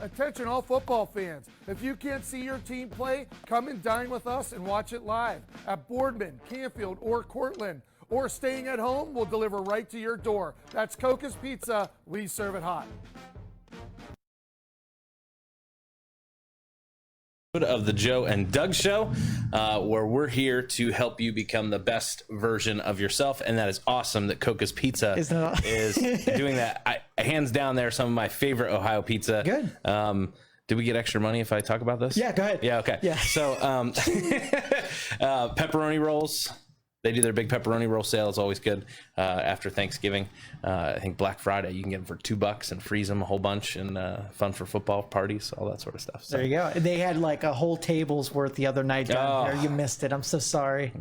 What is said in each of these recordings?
Attention all football fans. If you can't see your team play, come and dine with us and watch it live at Boardman, Canfield, or Cortland. Or staying at home, we'll deliver right to your door. That's Coca's Pizza. We serve it hot. Of the Joe and Doug Show, where we're here to help you become the best version of yourself, and that is awesome that Coca's Pizza is doing that. Hands down, they're some of my favorite Ohio pizza. Good. Do we get extra money if I talk about this? Yeah, go ahead. Yeah, okay. Yeah. So pepperoni rolls. They do their big pepperoni roll sale. It's always good after Thanksgiving. I think Black Friday, you can get them for $2 and freeze them a whole bunch, and fun for football parties, all that sort of stuff. So. There you go. They had like a whole table's worth the other night down there. You missed it. I'm so sorry.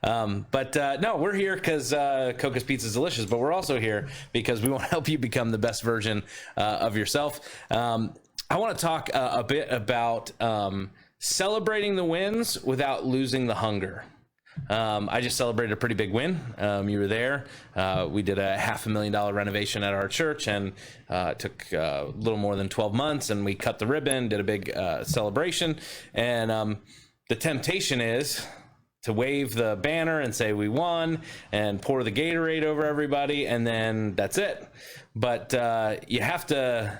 But no, we're here because Coca's Pizza is delicious, but we're also here because we want to help you become the best version of yourself. I want to talk a bit about celebrating the wins without losing the hunger. I just celebrated a pretty big win. You were there. We did a $500,000 renovation at our church, and it took a little more than 12 months, and we cut the ribbon, did a big celebration. And the temptation is to wave the banner and say we won and pour the Gatorade over everybody, and then that's it. But you have to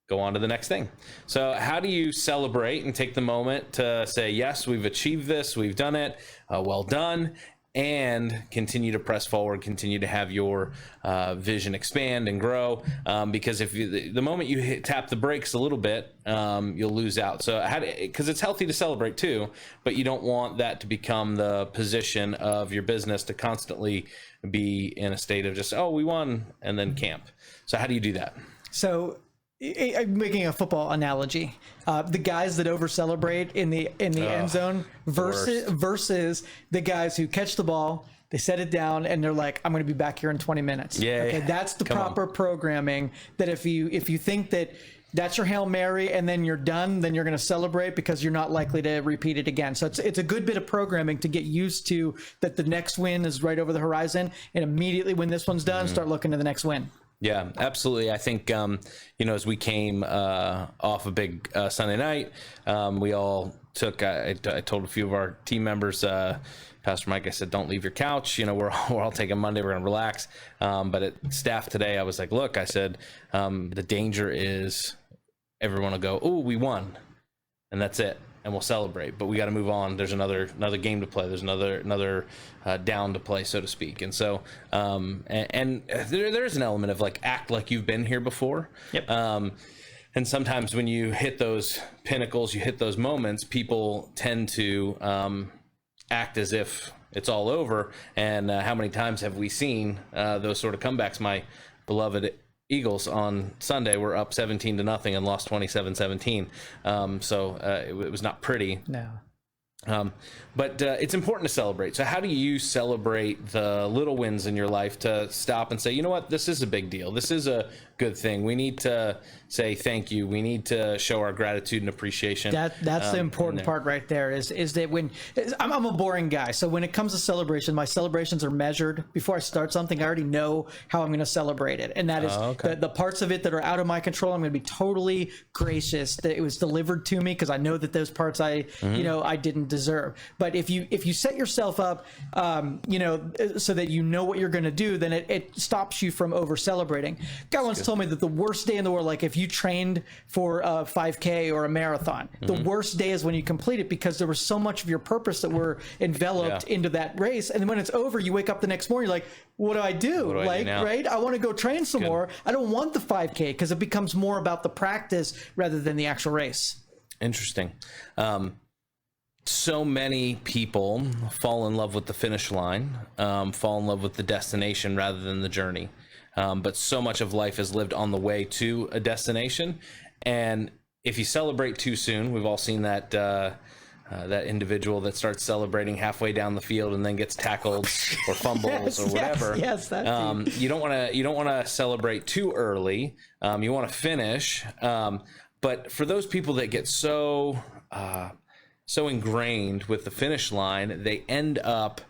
go on to the next thing. So how do you celebrate and take the moment to say, yes, we've achieved this, we've done it, well done, and continue to press forward, continue to have your vision expand and grow, because if you, the moment you tap the brakes a little bit, you'll lose out. So because it's healthy to celebrate too, but you don't want that to become the position of your business to constantly be in a state of just, oh, we won, and then camp. So how do you do that? So I'm making a football analogy. The guys that over celebrate in the end zone versus the guys who catch the ball, they set it down, and they're like, I'm going to be back here in 20 minutes. Yeah. Okay, that's the proper programming. That if you think that that's your Hail Mary and then you're done, then you're going to celebrate because you're not likely to repeat it again. So it's a good bit of programming to get used to that the next win is right over the horizon, and immediately when this one's done, start looking to the next win. Yeah, absolutely. I think, as we came off a big Sunday night, we all took, I told a few of our team members, Pastor Mike, I said, don't leave your couch. We're all taking Monday. We're going to relax. But at staff today, I was like, look, I said, the danger is everyone will go, oh, we won. And that's it. And we'll celebrate, but we got to move on. There's another game to play. There's another down to play, so to speak. And so, and there's an element of like act like you've been here before. Yep. And sometimes when you hit those pinnacles, you hit those moments, people tend to act as if it's all over. And how many times have we seen those sort of comebacks? My beloved Eagles on Sunday were up 17-0 and lost 27-17. So it was not pretty. No. But it's important to celebrate. So how do you celebrate the little wins in your life to stop and say, you know what, this is a big deal. This is a good thing. We need to say thank you. We need to show our gratitude and appreciation. That's the important part right there is that when I'm a boring guy. So when it comes to celebration, my celebrations are measured. Before I start something, I already know how I'm going to celebrate it. And that is the parts of it that are out of my control. I'm going to be totally gracious that it was delivered to me, because I know that those parts I didn't deserve. But if you set yourself up, so that you know what you're going to do, then it stops you from over celebrating. Guy once told me that the worst day in the world, like if you trained for a 5K or a marathon, the worst day is when you complete it, because there was so much of your purpose that were enveloped into that race. And then when it's over, you wake up the next morning, you're like, what do I do? Right? I want to go train some more. I don't want the 5K, because it becomes more about the practice rather than the actual race. Interesting. So many people fall in love with the finish line, fall in love with the destination rather than the journey. But so much of life is lived on the way to a destination. And if you celebrate too soon, we've all seen that that individual that starts celebrating halfway down the field and then gets tackled or fumbles or whatever. Yes, that's you don't want to celebrate too early. You want to finish. But for those people that get so ingrained with the finish line, they end up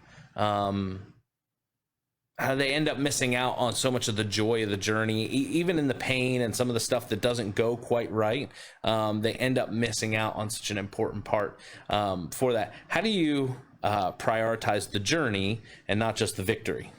they end up missing out on so much of the joy of the journey, even in the pain and some of the stuff that doesn't go quite right. They end up missing out on such an important part for that. How do you prioritize the journey and not just the victory?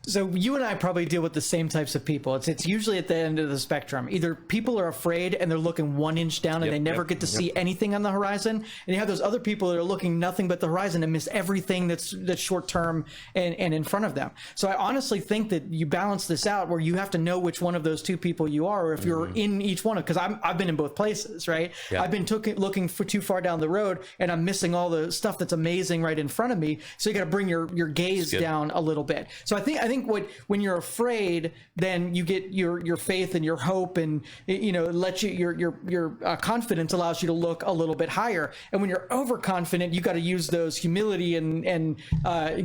So you and I probably deal with the same types of people. It's usually at the end of the spectrum. Either people are afraid and they're looking 1 inch down and they never get to see anything on the horizon. And you have those other people that are looking nothing but the horizon and miss everything that's short term and in front of them. So I honestly think that you balance this out where you have to know which one of those two people you are, or if you're in each one. Because I've been in both places, right? Yeah. I've been looking for too far down the road and I'm missing all the stuff that's amazing right in front of me. So you got to bring your gaze down a little bit. So I think when you're afraid, then you get your faith and your hope, and let you your confidence allows you to look a little bit higher. And when you're overconfident, you got to use those humility and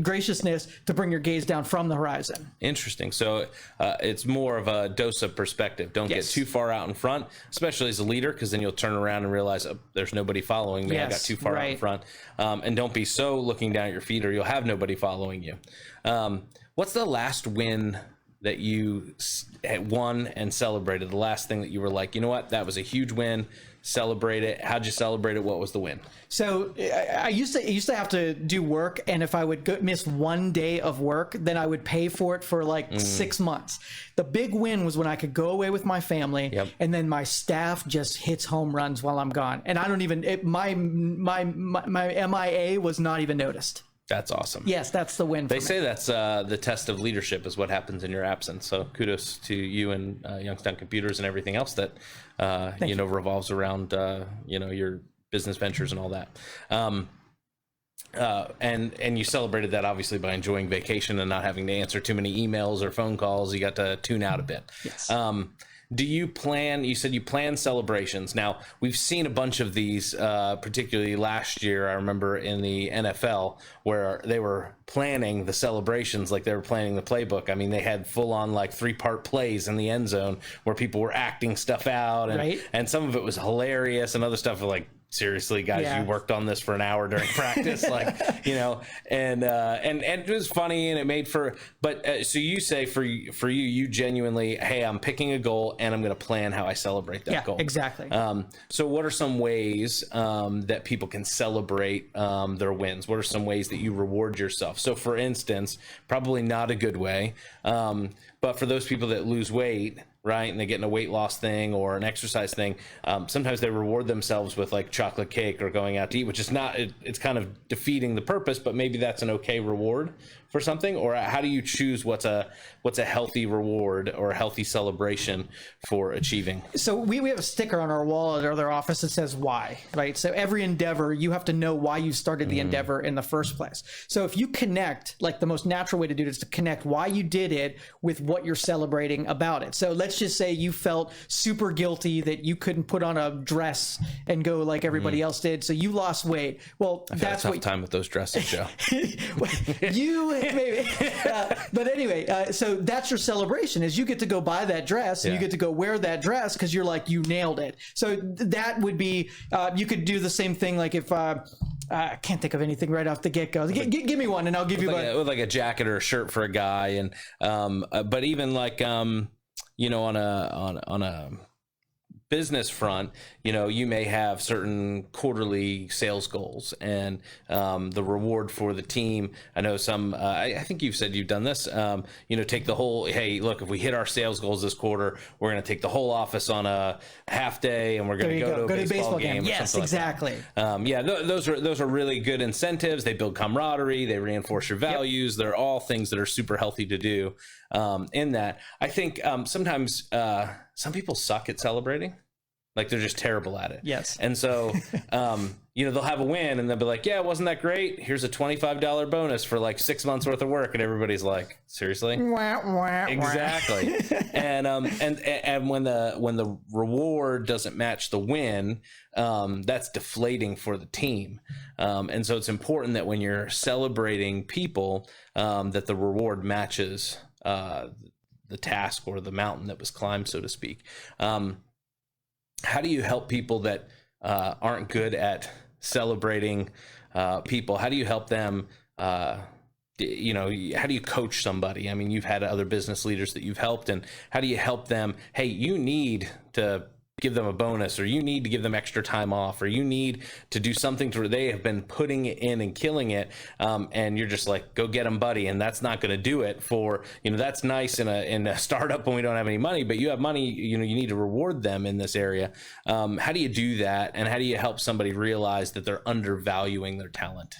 graciousness to bring your gaze down from the horizon. Interesting. So it's more of a dose of perspective. Don't get too far out in front, especially as a leader, because then you'll turn around and realize, oh, there's nobody following me. I got too far out in front. And don't be so looking down at your feet, or you'll have nobody following you. What's the last win that you won and celebrated? The last thing that you were like, you know what, that was a huge win. Celebrate it. How'd you celebrate it? What was the win? So I used to have to do work, and if I would miss 1 day of work, then I would pay for it for like 6 months. The big win was when I could go away with my family, and then my staff just hits home runs while I'm gone, and I don't even my MIA was not even noticed. That's awesome. Yes, that's the win. They say that's the test of leadership is what happens in your absence. So kudos to you and Youngstown Computers and everything else that revolves around your business ventures and all that. And you celebrated that obviously by enjoying vacation and not having to answer too many emails or phone calls. You got to tune out a bit. Yes. You said you plan celebrations. Now, we've seen a bunch of these, particularly last year, I remember in the NFL, where they were planning the celebrations like they were planning the playbook. I mean, they had full-on like 3-part plays in the end zone where people were acting stuff out, and some of it was hilarious, and other stuff was like, seriously, guys, you worked on this for an hour during practice, and it was funny, and it made for. But so you say for you genuinely, hey, I'm picking a goal, and I'm going to plan how I celebrate that goal. Exactly. So what are some ways that people can celebrate their wins? What are some ways that you reward yourself? So, for instance, probably not a good way, but for those people that lose weight, right, and they get in a weight loss thing or an exercise thing, sometimes they reward themselves with like chocolate cake or going out to eat, which is not, it's kind of defeating the purpose, but maybe that's an okay reward for something. Or how do you choose what's a healthy reward or a healthy celebration for achieving? So we have a sticker on our wall at our office that says why, right? So every endeavor, you have to know why you started the endeavor in the first place. So if you connect, like the most natural way to do it is to connect why you did it with what you're celebrating about it. So let's just say you felt super guilty that you couldn't put on a dress and go like everybody else did, so you lost weight. Well, that's a tough time with those dresses, Joe. Maybe. But anyway, so that's your celebration, is you get to go buy that dress and you get to go wear that dress because you're like, you nailed it. So that would be, you could do the same thing. Like if, I can't think of anything right off the get-go. Give me one and I'll give you one. With like a jacket or a shirt for a guy. And, but even like, on a business front, you may have certain quarterly sales goals, and the reward for the team. I know some, I think you've said you've done this, take the whole, hey, look, if we hit our sales goals this quarter, we're going to take the whole office on a half day and we're going to go to a baseball game. Yes, exactly. Like those are really good incentives. They build camaraderie. They reinforce your values. They're all things that are super healthy to do. In that, I think sometimes some people suck at celebrating. Like they're just terrible at it. Yes. And so, they'll have a win and they'll be like, yeah, wasn't that great? Here's a $25 bonus for like 6 months worth of work. And everybody's like, seriously? Exactly. And when the reward doesn't match the win, that's deflating for the team. And so it's important that when you're celebrating people, that the reward matches the task or the mountain that was climbed, so to speak. How do you help people that aren't good at celebrating people? How do you help them how do you coach somebody? I mean, you've had other business leaders that you've helped, and how do you help them? Hey, you need to give them a bonus, or you need to give them extra time off, or you need to do something to where they have been putting it in and killing it. And you're just like, go get them, buddy. And that's not going to do it for, that's nice in a startup when we don't have any money, but you have money, you need to reward them in this area. How do you do that? And how do you help somebody realize that they're undervaluing their talent?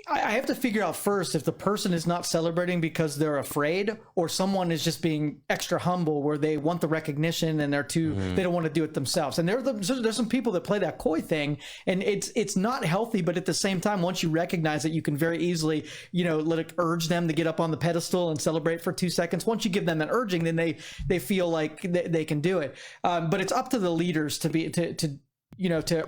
I have to figure out first if the person is not celebrating because they're afraid, or someone is just being extra humble where they want the recognition and they don't want to do it themselves. And there's some people that play that coy thing, and it's not healthy. But at the same time, once you recognize it, you can very easily, let it urge them to get up on the pedestal and celebrate for 2 seconds. Once you give them that urging, then they feel like they can do it. But it's up to the leaders to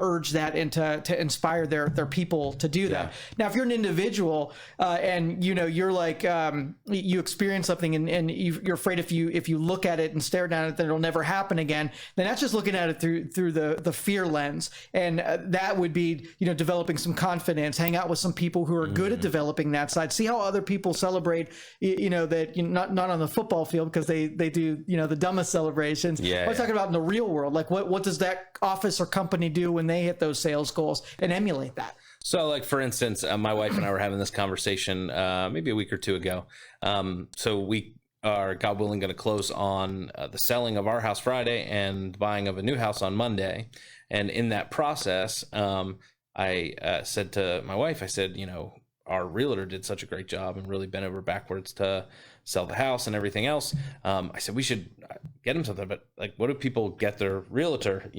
urge that and to inspire their people to do that. Now, if you're an individual and you're like you experience something and you're afraid if you look at it and stare down at it that it'll never happen again, then that's just looking at it through the fear lens. And that would be developing some confidence, hang out with some people who are good at developing that side, see how other people celebrate, that not on the football field because they do the dumbest celebrations. I'm talking about in the real world, like what does that office or company do when they hit those sales goals, and emulate that. So, like, for instance, my wife and I were having this conversation maybe a week or two ago. So we are, God willing, going to close on the selling of our house Friday and buying of a new house on Monday. And in that process, I said to my wife, I said, our realtor did such a great job and really bent over backwards to sell the house and everything else. I said, we should get him something, but like, what do people get their realtor,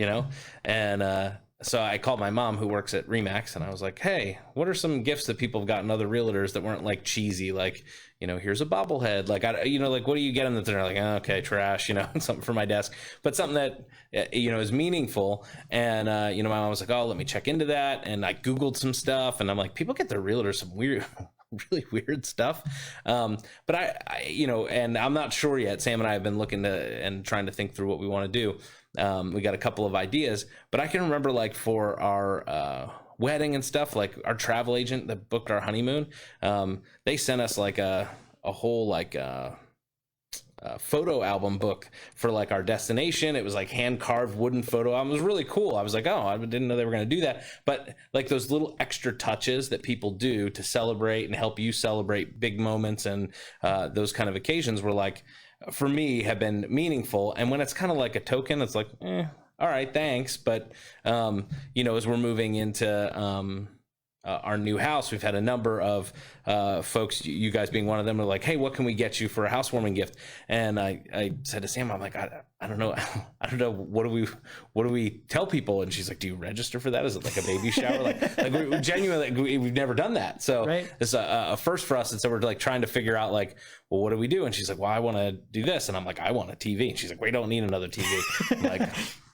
And so I called my mom, who works at Remax, and I was like, hey, what are some gifts that people have gotten other realtors that weren't like cheesy, like, here's a bobblehead, like, like, what do you get them that they're like, oh, okay, trash, something for my desk, but something that, is meaningful. And, my mom was like, oh, let me check into that. And I Googled some stuff, and I'm like, people get their realtors some really weird stuff. But I and I'm not sure yet. Sam and I have been looking and trying to think through what we want to do. We got a couple of ideas, but I can remember, like, for our wedding and stuff, like our travel agent that booked our honeymoon, they sent us like a whole like photo album book for like our destination. It was like hand carved wooden photo album. It was really cool. I was like, oh, I didn't know they were going to do that. But like those little extra touches that people do to celebrate and help you celebrate big moments and those kind of occasions were, like, for me, have been meaningful. And when it's kind of like a token, it's like, all right, thanks. But as we're moving into our new house, we've had a number of folks, you guys being one of them, are like, hey, what can we get you for a housewarming gift? And I said to Sam, I'm like, I don't know. What do we tell people? And she's like, do you register for that? Is it like a baby shower? like we're genuinely, we've never done that. So it's a first for us. And so we're like trying to figure out, like, well, what do we do? And she's like, well, I want to do this. And I'm like, I want a TV. And she's like, we don't need another TV. I'm like,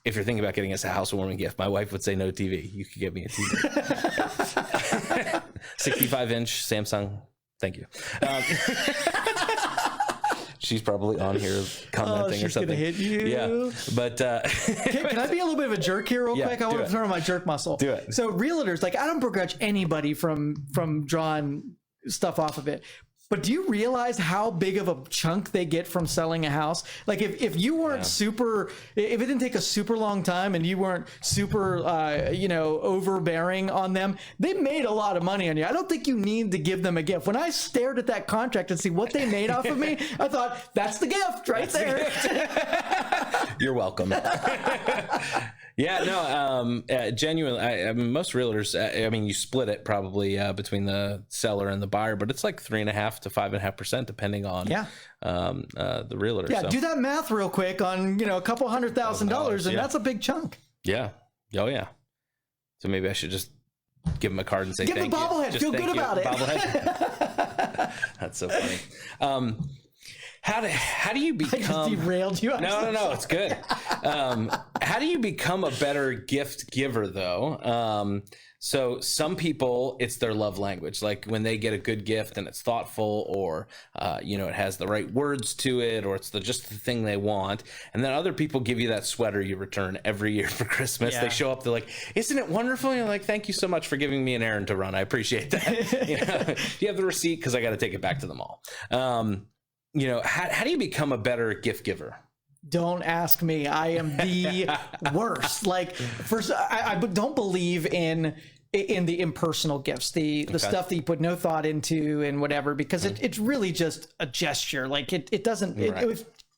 if you're thinking about getting us a housewarming gift, my wife would say no TV. You could get me a TV. 65-inch Samsung. Thank you. She's probably on here commenting or something. She's gonna hit you. Yeah, but can I be a little bit of a jerk here real quick? I want to throw my jerk muscle. Do it. So realtors, like, I don't begrudge anybody from drawing stuff off of it. But do you realize how big of a chunk they get from selling a house? Like, if you weren't if it didn't take a super long time and you weren't super, overbearing on them, they made a lot of money on you. I don't think you need to give them a gift. When I stared at that contract and see what they made off of me, I thought, that's the gift right there. You're welcome. Yeah, no, genuinely, I mean, most realtors, you split it probably between the seller and the buyer, but it's like 3.5% to 5.5% depending on the realtor. Yeah, so do that math real quick on, a couple $100,000, and that's a big chunk. Yeah. Oh, yeah. So maybe I should just give him a card and say thank you. Give the bobblehead. Feel good about it. Bobblehead. That's so funny. How do you become? I just derailed you. No, it's good. How do you become a better gift giver, though? So some people, it's their love language. Like when they get a good gift and it's thoughtful, or it has the right words to it, or it's just the thing they want. And then other people give you that sweater you return every year for Christmas. Yeah. They show up, they're like, "Isn't it wonderful?" And you're like, "Thank you so much for giving me an errand to run. I appreciate that." Do you have the receipt? Because I got to take it back to the mall. How do you become a better gift giver? Don't ask me. I am the worst. Like, first, I don't believe in the impersonal gifts, the stuff that you put no thought into and whatever, because it's really just a gesture. Like it doesn't,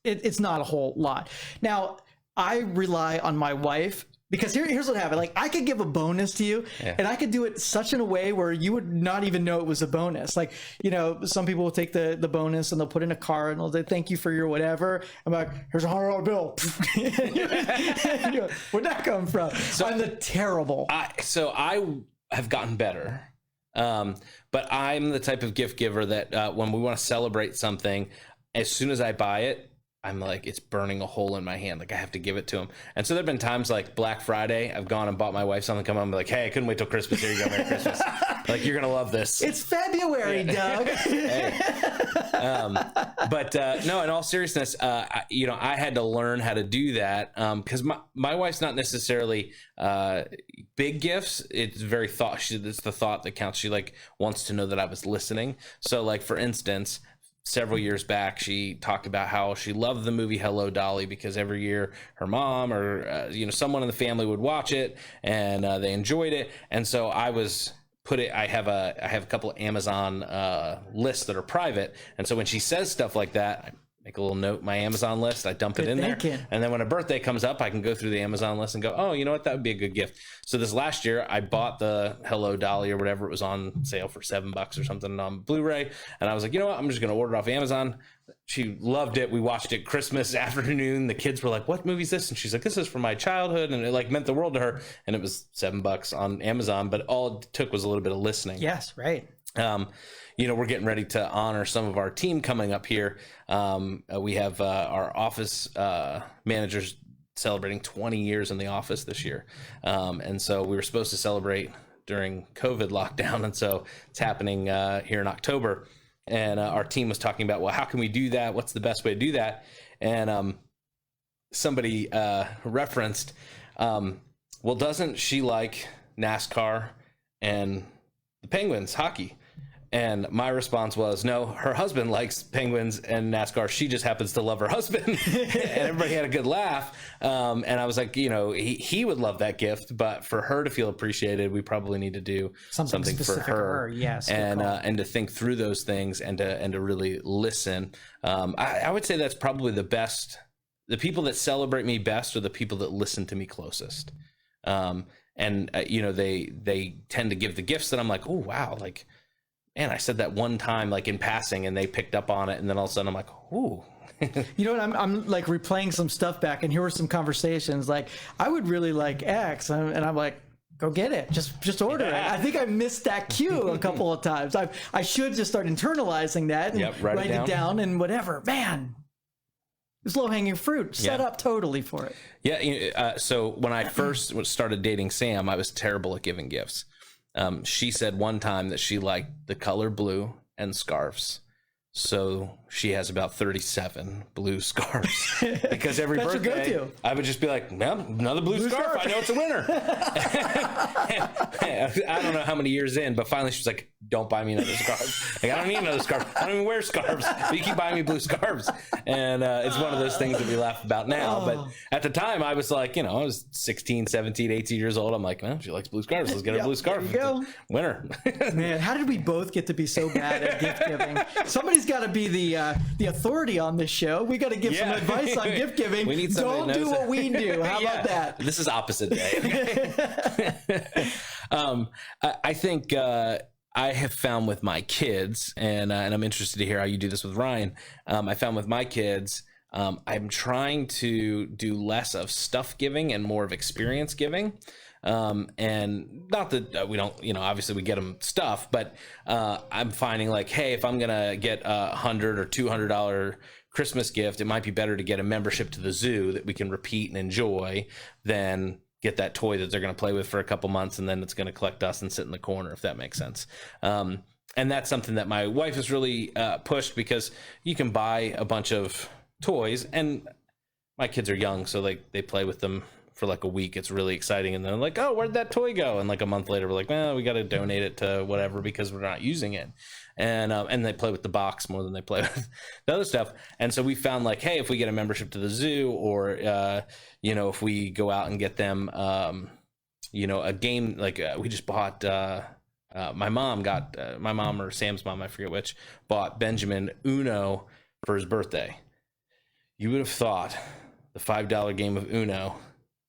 it's not a whole lot. Now, I rely on my wife, because here's what happened. Like, I could give a bonus to you, and I could do it such in a way where you would not even know it was a bonus. Like, some people will take the bonus and they'll put in a card and they'll say, "Thank you for your whatever." I'm like, "Here's a $100 bill." Where'd that come from? So I'm the terrible. I have gotten better. But I'm the type of gift giver that when we want to celebrate something, as soon as I buy it, I'm like, it's burning a hole in my hand. Like, I have to give it to him. And so there have been times like Black Friday, I've gone and bought my wife something, come home and be like, "Hey, I couldn't wait till Christmas. Here you go, Merry Christmas." Like, you're going to love this. It's February, Doug. No, in all seriousness, I had to learn how to do that because my wife's not necessarily big gifts. It's very it's the thought that counts. She wants to know that I was listening. So for instance, several years back, she talked about how she loved the movie Hello, Dolly, because every year her mom or someone in the family would watch it and they enjoyed it. And so I have a couple of Amazon lists that are private, and so when she says stuff like that, I make a little note in my Amazon list, I dump it in there, and then when a birthday comes up, I can go through the Amazon list and go, "Oh, you know what, that would be a good gift." So this last year, I bought the Hello Dolly or whatever. It was on sale for $7 or something on Blu-ray, and I was like, "You know what, I'm just going to order it off Amazon." She loved it. We watched it Christmas afternoon. The kids were like, "What movie is this?" And she's like, "This is from my childhood," and it meant the world to her. And it was $7 on Amazon, but all it took was a little bit of listening. Yes, right. We're getting ready to honor some of our team coming up here. We have our office managers celebrating 20 years in the office this year. And so we were supposed to celebrate during COVID lockdown. And so it's happening here in October. And our team was talking about, well, how can we do that? What's the best way to do that? And somebody referenced, well, doesn't she like NASCAR and the Penguins hockey? And my response was, no, her husband likes Penguins and NASCAR. She just happens to love her husband. And everybody had a good laugh. And I was like, he would love that gift, but for her to feel appreciated, we probably need to do something for her. Yes. And to think through those things and to really listen. I would say that's probably the best. The people that celebrate me best are the people that listen to me closest. They tend to give the gifts that I'm like, "Oh, wow. Man, I said that one time, in passing, and they picked up on it." And then all of a sudden I'm like, "Ooh." You know what? I'm replaying some stuff back, and here were some conversations. I would really like X, and I'm like, "Go get it. Just order it." I think I missed that cue a couple of times. I should just start internalizing that and write it down and whatever. Man, it's low-hanging fruit. Set up totally for it. Yeah. So when I first started dating Sam, I was terrible at giving gifts. She said one time that she liked the color blue and scarves. So she has about 37 blue scarves because every birthday I would just be like, "Well, another blue scarf. I know it's a winner." I don't know how many years in, but finally she was like, "Don't buy me another scarf. I don't need another scarf. I don't even wear scarves, but you keep buying me blue scarves." And it's one of those things that we laugh about now. But at the time I was like, I was 16, 17, 18 years old. I'm like, "Well, she likes blue scarves. Let's get her a blue scarf." There you go. Winner. Man, how did we both get to be so bad at gift giving? Somebody's got to be the authority on this show. We got to give some advice on gift giving. We need Don't do what we do. How about that? This is opposite day. I think I have found with my kids, and I'm interested to hear how you do this with Ryan. I found with my kids, I'm trying to do less of stuff giving and more of experience giving. And not that we don't, obviously we get them stuff, but I'm finding hey, if I'm gonna get $100 or $200 Christmas gift, it might be better to get a membership to the zoo that we can repeat and enjoy than get that toy that they're going to play with for a couple months and then it's going to collect dust and sit in the corner, if that makes sense. And that's something that my wife has really pushed, because you can buy a bunch of toys, and my kids are young, so they play with them for like a week. It's really exciting, and they're like, oh, where'd that toy go? And like a month later we're like, well, we got to donate it to whatever because we're not using it. And they play with the box more than they play with the other stuff. And so we found like, hey, if we get a membership to the zoo, or if we go out and get them a game, like we just bought my mom or Sam's mom, I forget which, bought Benjamin Uno for his birthday. You would have thought the $5 game of Uno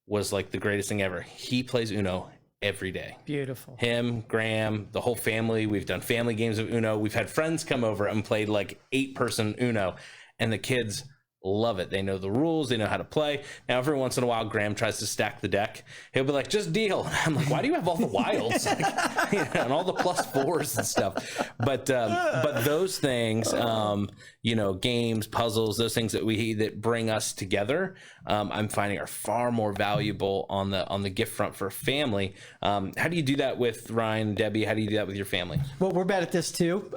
was like the greatest thing ever. He plays Uno every day. Beautiful. Him, Graham, the whole family. We've done family games of Uno. We've had friends come over and played like 8-person Uno, and the kids love it. They know the rules. They know how to play. Now, every once in a while, Graham tries to stack the deck. He'll be like, just deal. And I'm like, why do you have all the wilds? And all the +4s and stuff. But those things, games, puzzles, those things that bring us together, I'm finding are far more valuable on the gift front for family. How do you do that with Ryan, Debbie? How do you do that with your family? Well, we're bad at this too.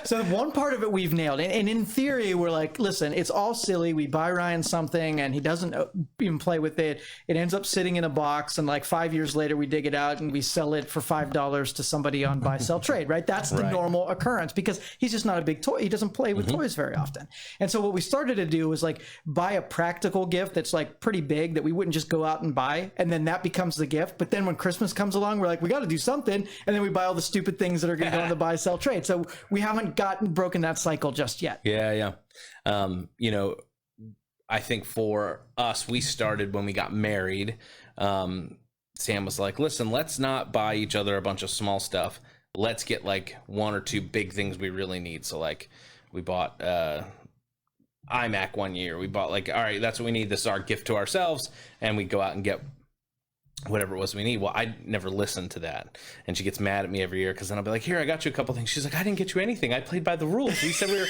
So one part of it we've nailed, and in theory, we're like, listen, it's all silly. We buy Ryan something and he doesn't even play with it. It ends up sitting in a box, and like 5 years later, we dig it out and we sell it for $5 to somebody on buy, sell, trade, right? That's the normal occurrence, because he's just not a big toy. He doesn't play with toys very often. And so what we started to do was like buy a practical gift that's like pretty big that we wouldn't just go out and buy. And then that becomes the gift. But then when Christmas comes along, we're like, we got to do something. And then we buy all the stupid things that are going to go in the buy, sell, trade. So we haven't broken that cycle just yet. Yeah. I think for us, we started when we got married. Sam was like, listen, let's not buy each other a bunch of small stuff. Let's get like 1 or 2 big things we really need. So like we bought iMac one year. We bought like, all right, that's what we need. This is our gift to ourselves. And we go out and get whatever it was we need. Well, I never listened to that. And she gets mad at me every year, because then I'll be like, here, I got you a couple things. She's like, I didn't get you anything. I played by the rules. You said we were...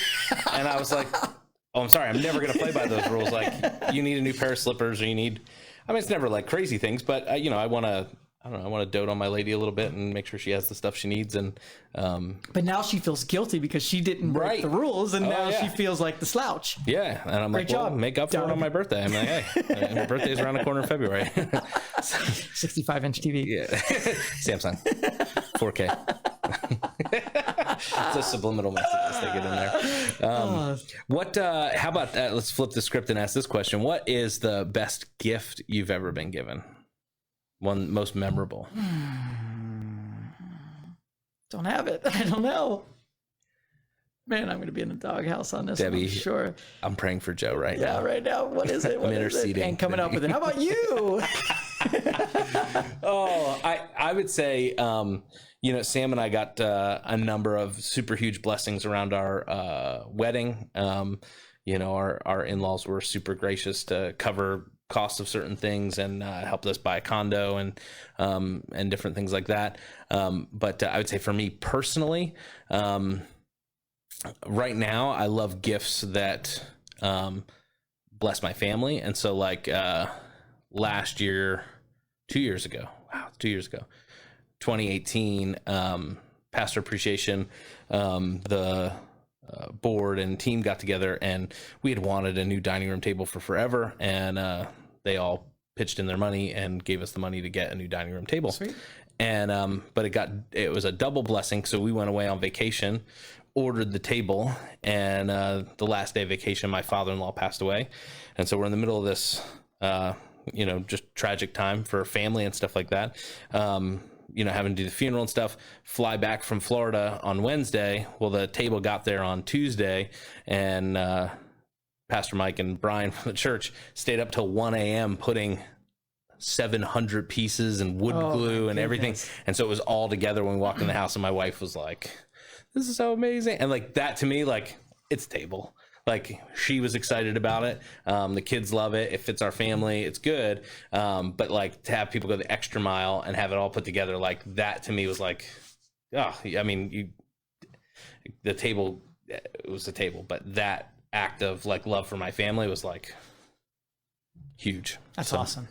And I was like, oh, I'm sorry. I'm never going to play by those rules. Like, you need a new pair of slippers, or you need... I mean, it's never like crazy things, but I want to... I don't know. I want to dote on my lady a little bit and make sure she has the stuff she needs. And but now she feels guilty because she didn't break the rules, and now she feels like the slouch. Yeah, and I'm Great like, well, job. make up for it on my birthday. I'm like, hey, my birthday's around the corner in February. 65-inch TV. Yeah, Samsung, 4K. It's a subliminal message they get in there. How about let's flip the script and ask this question: what is the best gift you've ever been given? One most memorable. Don't have it. I don't know. Man, I'm going to be in the doghouse on this. Debbie, one, I'm sure. I'm praying for Joe right now. Yeah, right now. What is it? I'm interceding. And coming up with it. How about you? I would say, Sam and I got a number of super huge blessings around our wedding. Our in-laws were super gracious to cover costs of certain things and helped us buy a condo and different things like that. But I would say for me personally, right now I love gifts that bless my family. And so like last year, 2 years ago, 2018, Pastor Appreciation, the board and team got together, and we had wanted a new dining room table for forever, and they all pitched in their money and gave us the money to get a new dining room table. Sweet. And but it was a double blessing, so we went away on vacation, ordered the table, and the last day of vacation my father-in-law passed away, and so we're in the middle of this just tragic time for family and stuff like that. Having to do the funeral and stuff, fly back from Florida on Wednesday. Well, the table got there on Tuesday, and Pastor Mike and Brian from the church stayed up till 1 a.m. putting 700 pieces and wood glue and everything. And so it was all together when we walked in the house, and my wife was like, this is so amazing. And like that to me, like, it's a table. Like, she was excited about it. The kids love it. It fits our family. It's good. But like to have people go the extra mile and have it all put together, like that to me was like, the table, it was a table, but that act of like love for my family was like huge. That's awesome.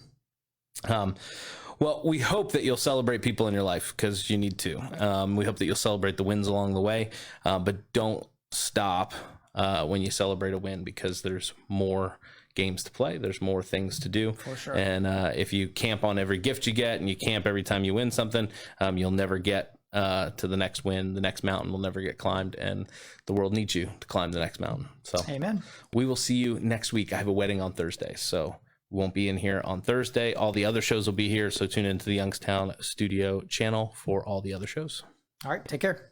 Well, we hope that you'll celebrate people in your life because you need to. We hope that you'll celebrate the wins along the way, but don't stop when you celebrate a win, because there's more games to play. There's more things to do. For sure. And if you camp on every gift you get and you camp every time you win something, you'll never get to the next win. The next mountain will never get climbed, and the world needs you to climb the next mountain. So amen. We will see you next week. I have a wedding on Thursday, so we won't be in here on Thursday. All the other shows will be here, so tune into the Youngstown Studio channel for all the other shows. All right, take care.